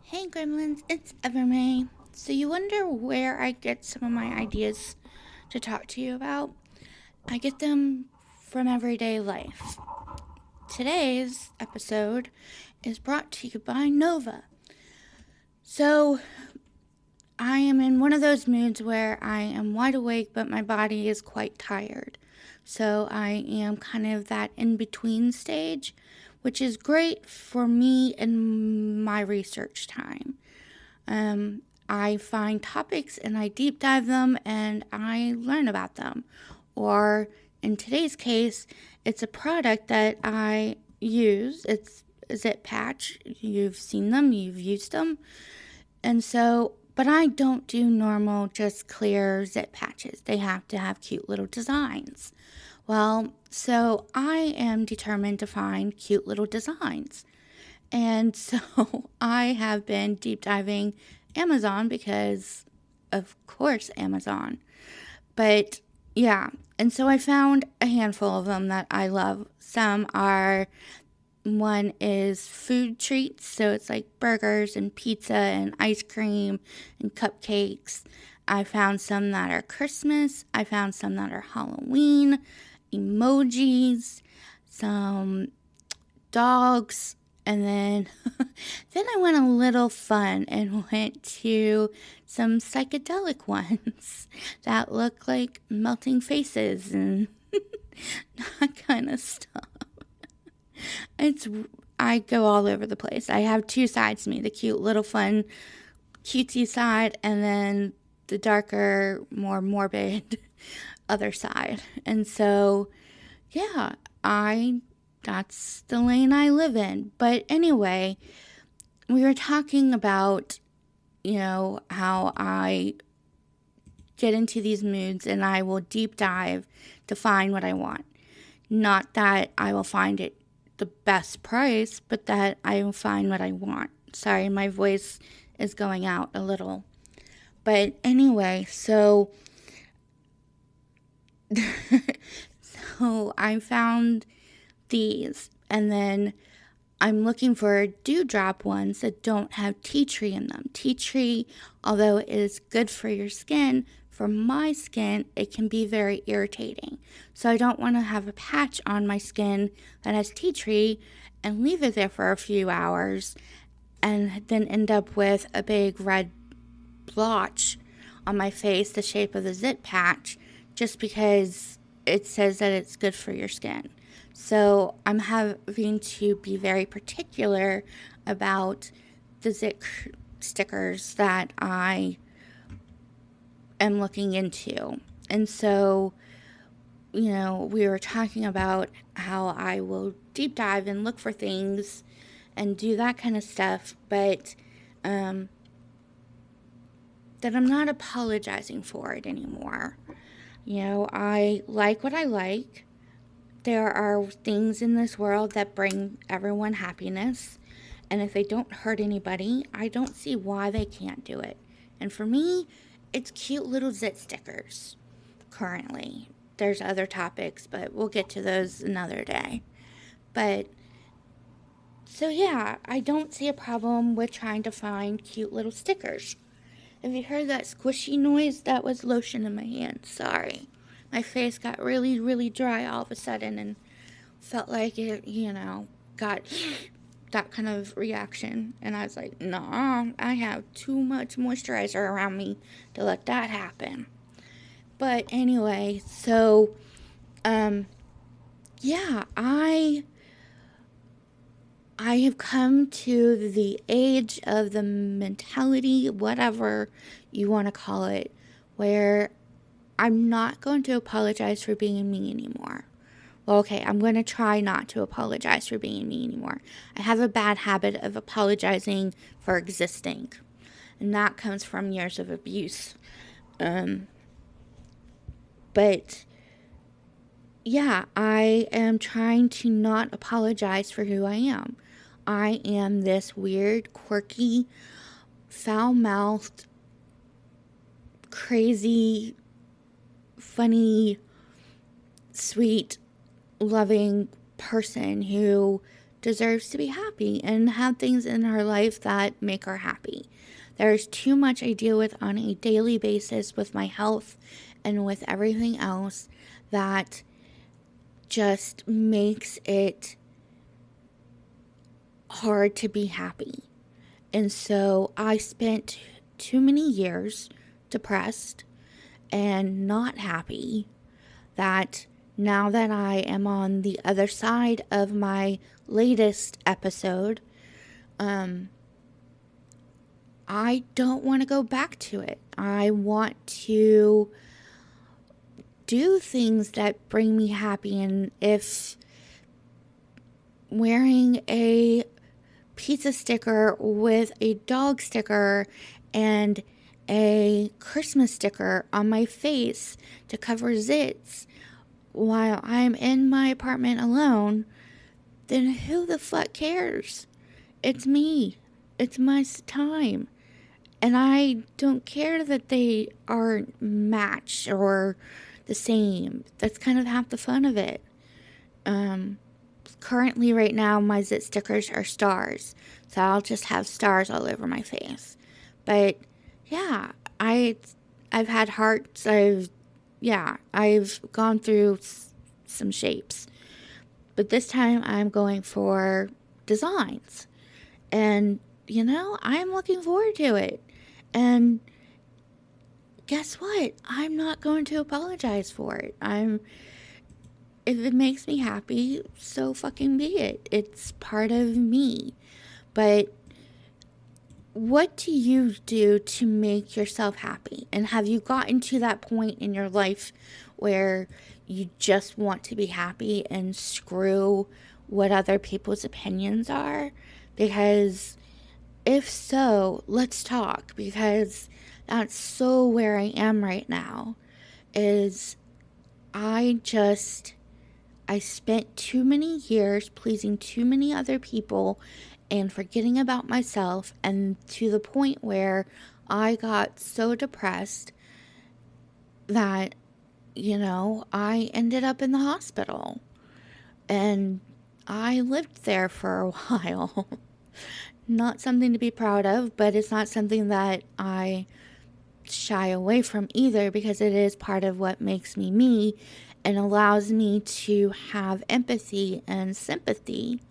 Hey Gremlins, it's Evermay. So you wonder where I get some of my ideas to talk to you about? I get them from everyday life. Today's episode is brought to you by Nova. So I am in one of those moods where I am wide awake, but my body is quite tired. So I am kind of that in between stage, which is great for me in my research time. I find topics and I deep dive them and I learn about them. Or in today's case, it's a product that I use. It's a zit patch. You've seen them, you've used them. And so, but I don't do normal, just clear zit patches. They have to have cute little designs. Well, so I am determined to find cute little designs. And so I have been deep diving Amazon because, of course, Amazon. But yeah, and so I found a handful of them that I love. Some are, one is food treats, so it's like burgers and pizza and ice cream and cupcakes. I found some that are Christmas. I found some that are Halloween, emojis, some dogs, and then then I went a little fun and went to some psychedelic ones that look like melting faces and that kind of stuff. It's I go all over the place. I have two sides to me, the cute little fun cutesy side and then the darker, more morbid other side. And so yeah, I that's the lane I live in. But anyway, we were talking about, how I get into these moods and I will deep dive to find what I want. Not that I will find it the best price, but that I will find what I want. Sorry, my voice is going out a little. But anyway, so I found these and then I'm looking for dewdrop ones that don't have tea tree in them. Tea tree, although it is good for your skin, for my skin, it can be very irritating. So I don't want to have a patch on my skin that has tea tree and leave it there for a few hours and then end up with a big red blotch on my face, the shape of the zit patch, just because it says that it's good for your skin. So I'm having to be very particular about the zit stickers that I am looking into. And so, we were talking about how I will deep dive and look for things and do that kind of stuff, but that I'm not apologizing for it anymore. I like what I like. There are things in this world that bring everyone happiness. And if they don't hurt anybody, I don't see why they can't do it. And for me, it's cute little zit stickers currently. There's other topics, but we'll get to those another day. But so, yeah, I don't see a problem with trying to find cute little stickers. Have you heard that squishy noise? That was lotion in my hand. Sorry. My face got really, really dry all of a sudden and felt like it, got that kind of reaction. And I was like, nah, I have too much moisturizer around me to let that happen. But anyway, so, yeah, I have come to the age of the mentality, whatever you want to call it, where I'm not going to apologize for being me anymore. Well, okay, I'm going to try not to apologize for being me anymore. I have a bad habit of apologizing for existing, and that comes from years of abuse. But yeah, I am trying to not apologize for who I am. I am this weird, quirky, foul mouthed, crazy, funny, sweet, loving person who deserves to be happy and have things in her life that make her happy. There's too much I deal with on a daily basis with my health and with everything else that just makes it hard to be happy. And so I spent too many years depressed and not happy, that now that I am on the other side of my latest episode, I don't want to go back to it. I want to do things that bring me happy. And if wearing a pizza sticker with a dog sticker and a Christmas sticker on my face to cover zits while I'm in my apartment alone, then who the fuck cares? It's me. It's my time. And I don't care that they aren't matched or the same. That's kind of half the fun of it. Currently right now my zit stickers are stars. So I'll just have stars all over my face. But yeah, I've had hearts. I've gone through some shapes. But this time I'm going for designs. And, I'm looking forward to it. And guess what? I'm not going to apologize for it. If it makes me happy, so fucking be it. It's part of me. But what do you do to make yourself happy? And have you gotten to that point in your life where you just want to be happy and screw what other people's opinions are? Because if so, let's talk, because that's so where I am right now. I spent too many years pleasing too many other people and forgetting about myself, and to the point where I got so depressed that, I ended up in the hospital. And I lived there for a while. Not something to be proud of, but it's not something that I shy away from either, because it is part of what makes me me and allows me to have empathy and sympathy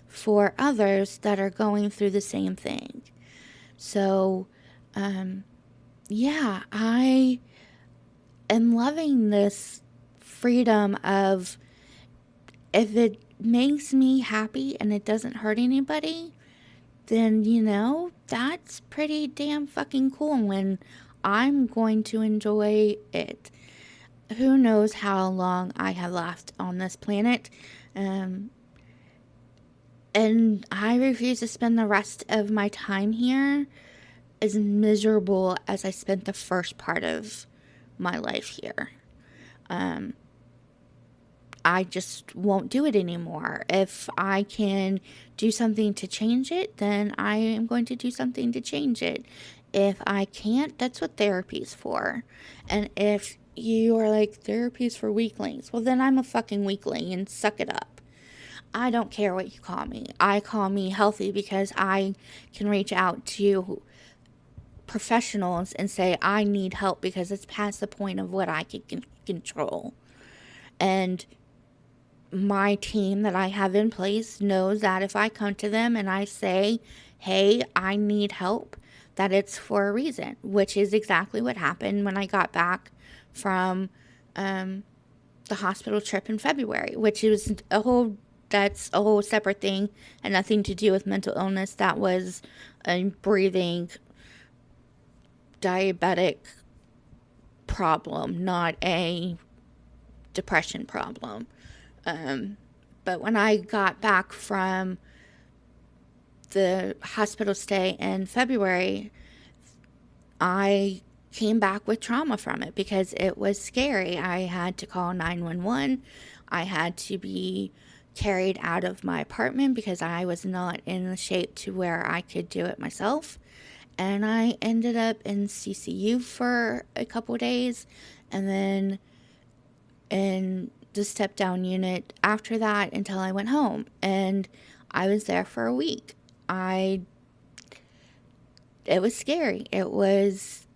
for others that are going through the same thing. So, I am loving this freedom of, if it makes me happy and it doesn't hurt anybody, then, that's pretty damn fucking cool, when I'm going to enjoy it. Who knows how long I have left on this planet, and I refuse to spend the rest of my time here as miserable as I spent the first part of my life here. I just won't do it anymore. If I can do something to change it, then I am going to do something to change it. If I can't, that's what therapy's for. And if you are like, therapy's for weaklings, well, then I'm a fucking weakling and suck it up. I don't care what you call me. I call me healthy because I can reach out to professionals and say I need help, because it's past the point of what I can control. And my team that I have in place knows that if I come to them and I say, hey, I need help, that it's for a reason, which is exactly what happened when I got back from the hospital trip in February, which is that's a whole separate thing and nothing to do with mental illness. That was a breathing diabetic problem, not a depression problem. But when I got back from the hospital stay in February, I came back with trauma from it because it was scary. I had to call 911. I had to be carried out of my apartment because I was not in the shape to where I could do it myself. And I ended up in CCU for a couple days. And then in the step down unit after that until I went home, and I was there for a week. It was scary. It was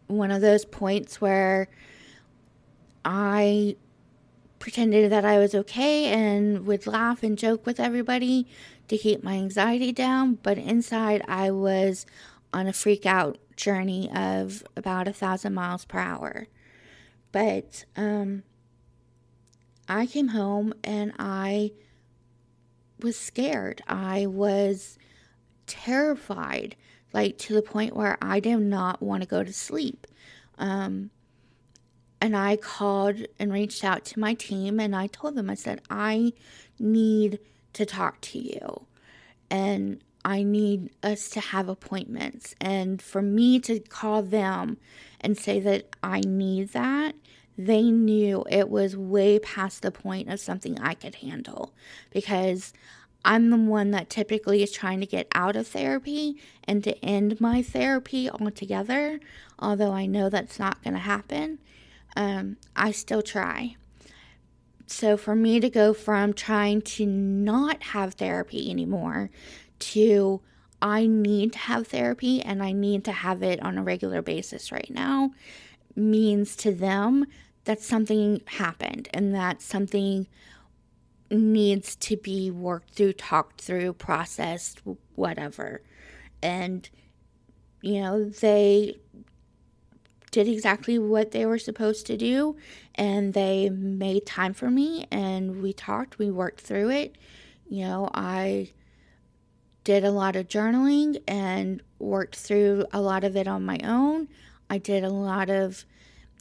one of those points where I pretended that I was okay and would laugh and joke with everybody to keep my anxiety down, but inside I was on a freak out journey of about 1,000 miles per hour. But I came home and I was scared. I was terrified, like to the point where I did not want to go to sleep. And I called and reached out to my team and I told them, I said, I need to talk to you and I need us to have appointments. And for me to call them and say that I need that, they knew it was way past the point of something I could handle, because I'm the one that typically is trying to get out of therapy and to end my therapy altogether. Although I know that's not going to happen, I still try. So for me to go from trying to not have therapy anymore to I need to have therapy and I need to have it on a regular basis right now means to them that something happened and that something needs to be worked through, talked through, processed, whatever. And, they did exactly what they were supposed to do, and they made time for me, and we talked, we worked through it. I did a lot of journaling and worked through a lot of it on my own. I did a lot of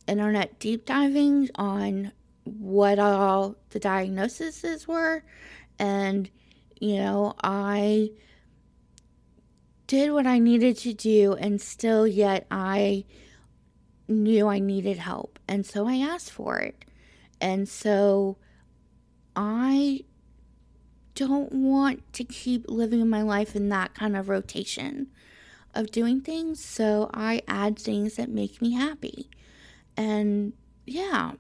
internet deep diving on what all the diagnoses were, and I did what I needed to do, and still yet I knew I needed help, and so I asked for it. And so I don't want to keep living my life in that kind of rotation of doing things, so I add things that make me happy. And yeah,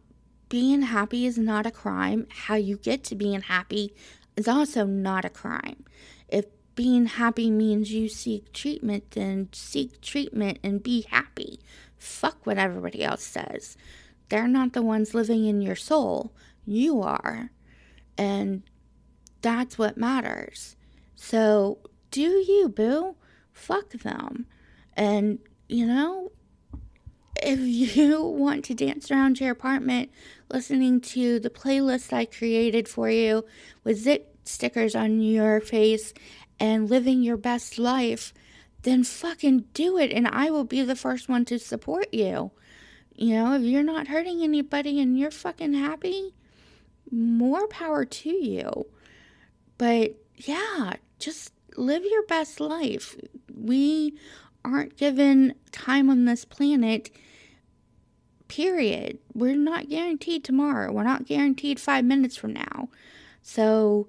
being happy is not a crime. How you get to being happy is also not a crime. If being happy means you seek treatment, then seek treatment and be happy. Fuck what everybody else says. They're not the ones living in your soul. You are. And that's what matters. So do you, boo. Fuck them. And, if you want to dance around your apartment listening to the playlist I created for you with zit stickers on your face and living your best life, then fucking do it, and I will be the first one to support you. If you're not hurting anybody and you're fucking happy, more power to you. But yeah, just live your best life. We aren't given time on this planet, period. We're not guaranteed tomorrow. We're not guaranteed 5 minutes from now. So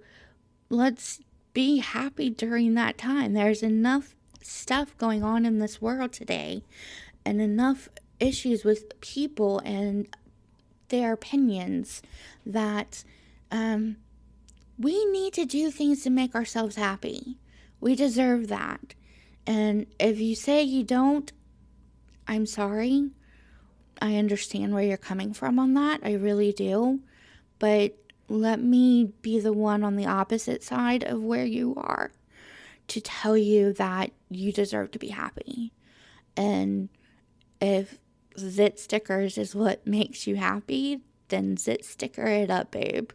let's be happy during that time. There's enough stuff going on in this world today and enough issues with people and their opinions that we need to do things to make ourselves happy. We deserve that. And if you say you don't, I'm sorry. I understand where you're coming from on that. I really do. But let me be the one on the opposite side of where you are to tell you that you deserve to be happy. And if zit stickers is what makes you happy, then zit sticker it up, babe.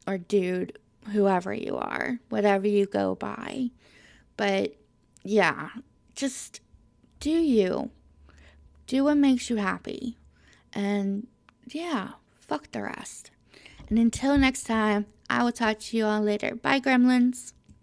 Or dude, whoever you are, whatever you go by. But yeah, just do you. Do what makes you happy. And yeah, fuck the rest. And until next time, I will talk to you all later. Bye, gremlins.